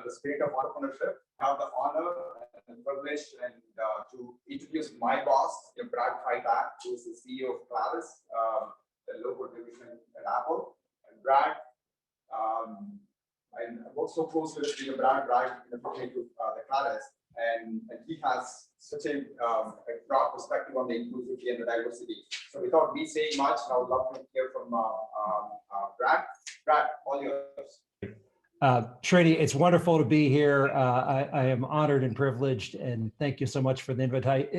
the spirit of entrepreneurship. I have the honor and privilege to introduce my boss, Brad Freitag, who is the CEO of Claris, the local division at Apple. And Brad, I work so closely with Brad in the Claris, and he has such a broad perspective on the inclusivity and the diversity. So without me saying much, I would love to hear from Brad. Brad, all yours. Srini, it's wonderful to be here. I am honored and privileged, and thank you so much for the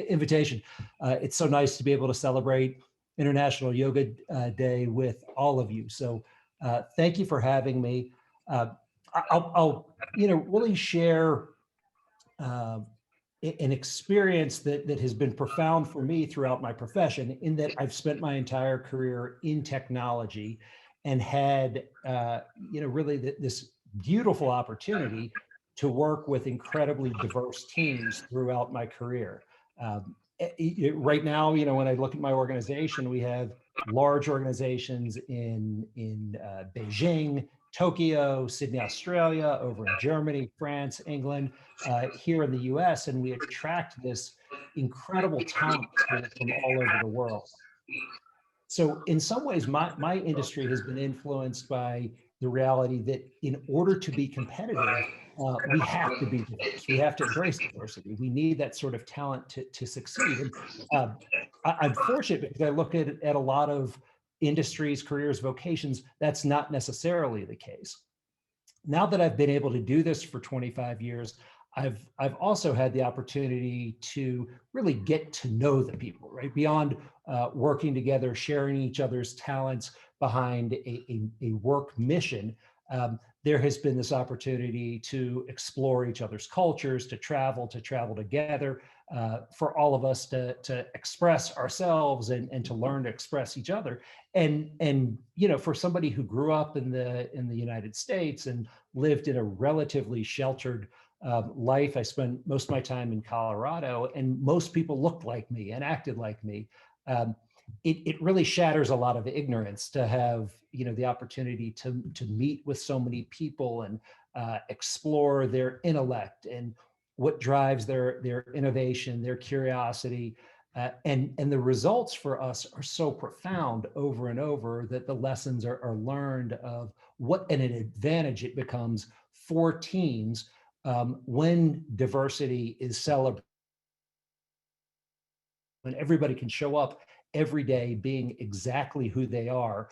invitation. It's so nice to be able to celebrate International Yoga Day with all of you. So thank you for having me. I'll really share an experience that has been profound for me throughout my profession, in that I've spent my entire career in technology and had really this beautiful opportunity to work with incredibly diverse teams throughout my career. Right now, when I look at my organization, we have large organizations in Beijing, Tokyo, Sydney, Australia, over in Germany, France, England, here in the US, and we attract this incredible talent from all over the world. So in some ways, my industry has been influenced by the reality that in order to be competitive, we have to be diverse. We have to embrace diversity. We need that sort of talent to succeed. And I'm fortunate because I look at a lot of industries, careers, vocations, that's not necessarily the case. Now that I've been able to do this for 25 years, I've also had the opportunity to really get to know the people, right? Beyond working together, sharing each other's talents behind a work mission, there has been this opportunity to explore each other's cultures, to travel together, for all of us to express ourselves and to learn to express each other. And for somebody who grew up in the United States and lived in a relatively sheltered life, I spent most of my time in Colorado, and most people looked like me and acted like me. It really shatters a lot of ignorance to have the opportunity to meet with so many people and explore their intellect and what drives their innovation, their curiosity, and the results for us are so profound over and over that the lessons are learned of what an advantage it becomes for teams when diversity is celebrated, when everybody can show up every day being exactly who they are,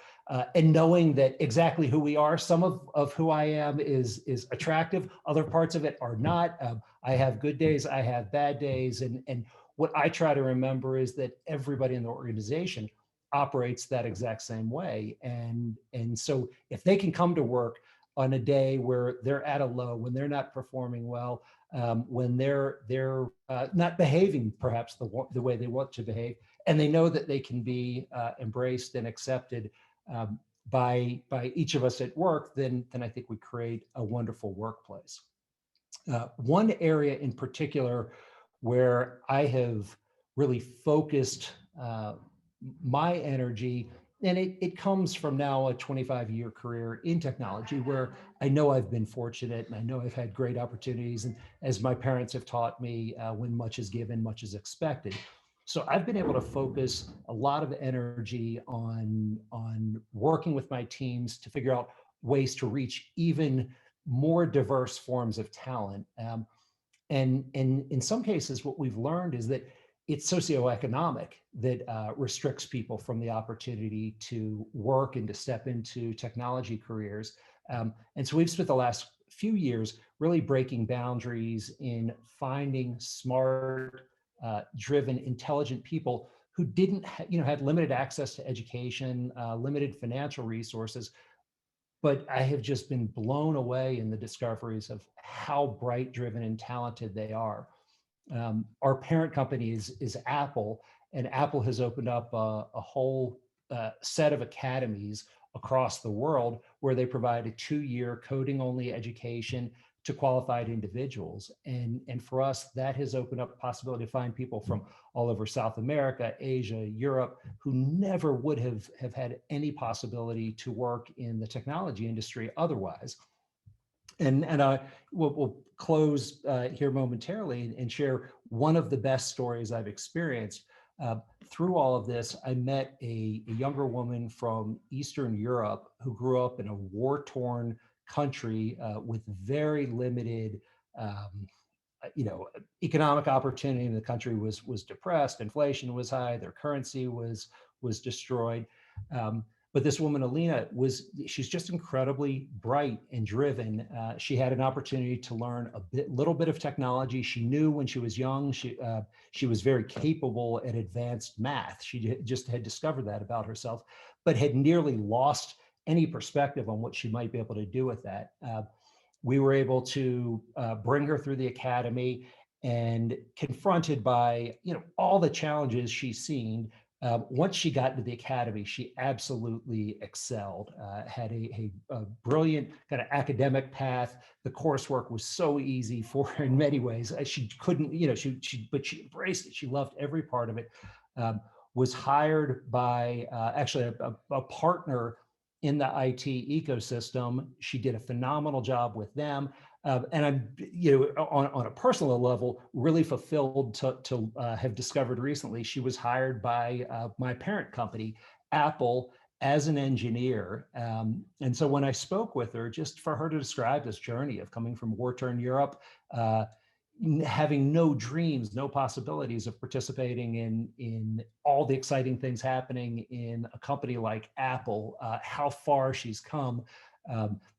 and knowing that exactly who we are, some of who I am is attractive, other parts of it are not. I have good days, I have bad days, and what I try to remember is that everybody in the organization operates that exact same way. And so if they can come to work on a day where they're at a low, when they're not performing well, when they're not behaving perhaps the way they want to behave, and they know that they can be embraced and accepted by each of us at work, then I think we create a wonderful workplace. One area in particular where I have really focused my energy, and it comes from now a 25-year career in technology, where I know I've been fortunate and I know I've had great opportunities. And as my parents have taught me, when much is given, much is expected. So I've been able to focus a lot of energy on working with my teams to figure out ways to reach even more diverse forms of talent. And in some cases, what we've learned is that it's socioeconomic that restricts people from the opportunity to work and to step into technology careers. And so we've spent the last few years really breaking boundaries in finding smart, driven, intelligent people who didn't had limited access to education, limited financial resources. But I have just been blown away in the discoveries of how bright, driven, and talented they are. Our parent company is Apple, and Apple has opened up a whole set of academies across the world where they provide a 2-year coding-only education to qualified individuals. And for us, that has opened up the possibility to find people from all over South America, Asia, Europe, who never would have had any possibility to work in the technology industry otherwise. And we'll close here momentarily and share one of the best stories I've experienced. Through all of this, I met a younger woman from Eastern Europe who grew up in a war-torn country with very limited, economic opportunity. The country was depressed, inflation was high, their currency was destroyed. But this woman, Alina, she's just incredibly bright and driven. She had an opportunity to learn little bit of technology. She knew when she was young, she was very capable at advanced math. She just had discovered that about herself, but had nearly lost any perspective on what she might be able to do with that. We were able to bring her through the academy, and confronted by all the challenges she's seen. Once she got into the academy, she absolutely excelled, had a brilliant kind of academic path. The coursework was so easy for her in many ways. She couldn't, but she embraced it. She loved every part of it. Was hired by actually a partner in the IT ecosystem. She did a phenomenal job with them. And I'm, on a personal level, really fulfilled to have discovered recently she was hired by my parent company, Apple, as an engineer. And so when I spoke with her, just for her to describe this journey of coming from war-torn Europe, having no dreams, no possibilities of participating in all the exciting things happening in a company like Apple, how far she's come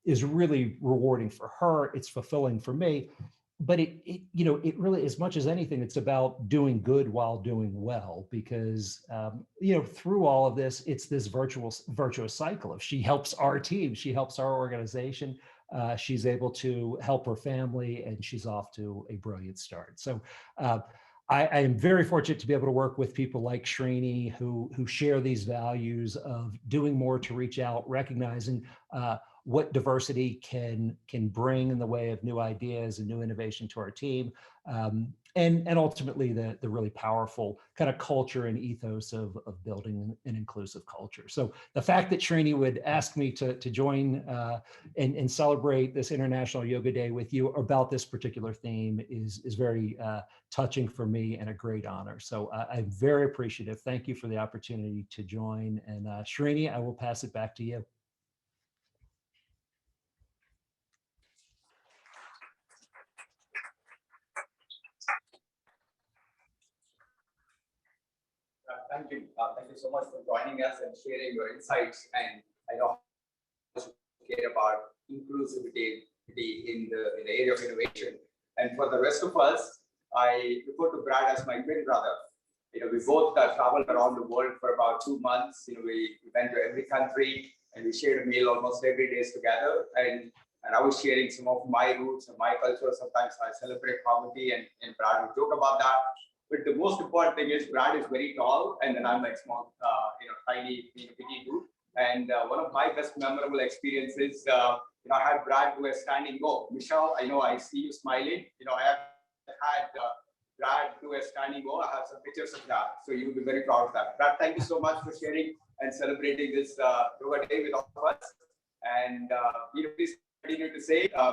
is really rewarding for her. It's fulfilling for me, but it really, as much as anything, it's about doing good while doing well, because through all of this, it's this virtuous cycle of she helps our team, she helps our organization. She's able to help her family, and she's off to a brilliant start. So I am very fortunate to be able to work with people like Srini who share these values of doing more to reach out, recognizing what diversity can bring in the way of new ideas and new innovation to our team, and ultimately the really powerful kind of culture and ethos of building an inclusive culture. So the fact that Srini would ask me to join and celebrate this International Yoga Day with you about this particular theme is very touching for me and a great honor. So I'm very appreciative. Thank you for the opportunity to join. And Srini, I will pass it back to you. Thank you. Thank you so much for joining us and sharing your insights. And I know how much you care about inclusivity in the area of innovation. And for the rest of us, I refer to Brad as my twin brother. We both traveled around the world for about 2 months. We went to every country, and we shared a meal almost every day together. And I was sharing some of my roots and my culture. Sometimes I celebrate poverty, and Brad would joke about that. But the most important thing is Brad is very tall, and then I'm like small, tiny, petite dude. And one of my best memorable experiences, I had Brad do a standing go. Michelle, I know I see you smiling. I have had Brad do a standing go. I have some pictures of that, so you'll be very proud of that. Brad, thank you so much for sharing and celebrating this yoga day with all of us. And please continue to say